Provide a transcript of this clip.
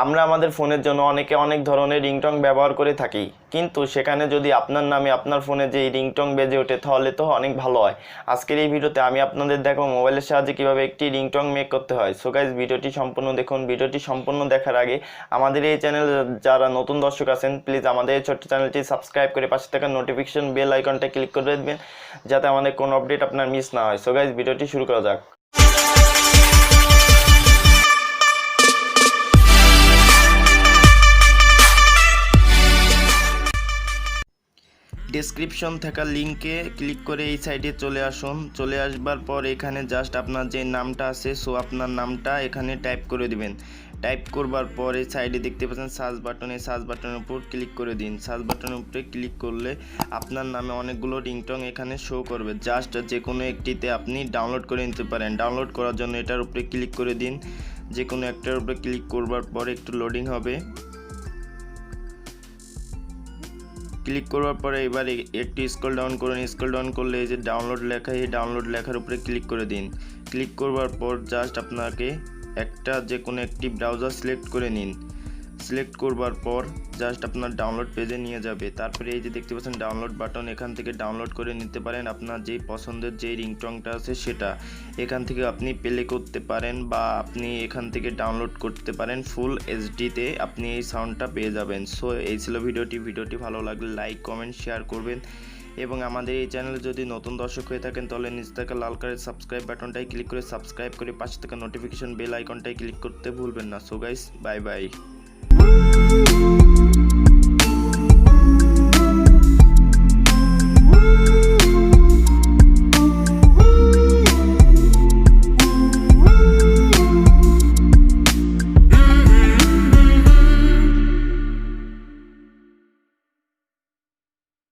আমরা আমাদের ফোনের জন্য অনেক ধরনের রিংটং ব্যবহার করে থাকি, কিন্তু সেখানে যদি আপনার নামে আপনার ফোনে যে রিংটং বেজে ওঠে তাহলে তো অনেক ভালো হয়। আজকের এই ভিডিওতে আমি আপনাদের দেখাবো মোবাইলের সাহায্যে কিভাবে একটি রিংটং মেক করতে হয়। সো গাইস, ভিডিওটি সম্পূর্ণ দেখুন। ভিডিওটি সম্পূর্ণ দেখার আগে আমাদের এই চ্যানেল যারা নতুন দর্শক আছেন, প্লিজ আমাদের এই ছোট্ট চ্যানেলটি সাবস্ক্রাইব করে পাশে থাকা নোটিফিকেশন বেল আইকনটা ক্লিক করে দেবেন, যাতে আমাদের কোনো আপডেট আপনার মিস না হয়। সো গাইস, ভিডিওটি শুরু করা যাক। ডেসক্রিপশন থাকা লিঙ্কে ক্লিক করে এই সাইটে চলে আসুন। চলে আসবার পর এখানে জাস্ট আপনার যে নামটা আছে, সো আপনার নামটা এখানে টাইপ করে দিবেন। টাইপ করবার পর এই সাইডে দেখতে পাচ্ছেন সার্চ বাটন, এই সার্চ বাটনের উপর ক্লিক করে দিন। সার্চ বাটনের উপরে ক্লিক করলে আপনার নামে অনেকগুলো রিংটং এখানে শো করবে। জাস্ট যে কোনো একটিতে আপনি ডাউনলোড করে নিতে পারেন। ডাউনলোড করার জন্য এটার উপরে ক্লিক করে দিন। যে কোনো একটার উপরে ক্লিক করবার পর একটু লোডিং হবে। ক্লিক করার পরে এবার একটু স্ক্রল ডাউন করুন। স্ক্রল ডাউন করলে এই যে ডাউনলোড লেখা, এই ডাউনলোড লেখার উপরে ক্লিক করে দিন। ক্লিক করবার পর জাস্ট আপনাকে যে কোনো একটি ব্রাউজার সিলেক্ট করে নিন। সিলেক্ট করবার পর জাস্ট আপনার ডাউনলোড পেজে নিয়ে যাবে। তারপরে এই যে দেখতে পাচ্ছেন ডাউনলোড বাটন, এখান থেকে ডাউনলোড করে নিতে পারেন আপনার যেই পছন্দের যেই রিংটংটা আছে সেটা। এখান থেকে আপনি প্লে করতে পারেন বা আপনি এখান থেকে ডাউনলোড করতে পারেন। ফুল এইচডিতে আপনি এই সাউন্ডটা পেয়ে যাবেন। সো এই ছিল ভিডিওটি ভালো লাগলে লাইক কমেন্ট শেয়ার করবেন, এবং আমাদের এই চ্যানেলে যদি নতুন দর্শক হয়ে থাকেন তাহলে নিচে থাকা লাল কালারের সাবস্ক্রাইব বাটনটাই ক্লিক করে সাবস্ক্রাইব করে পাশে থাকা নোটিফিকেশন বেল আইকনটাই ক্লিক করতে ভুলবেন না। So guys, bye bye.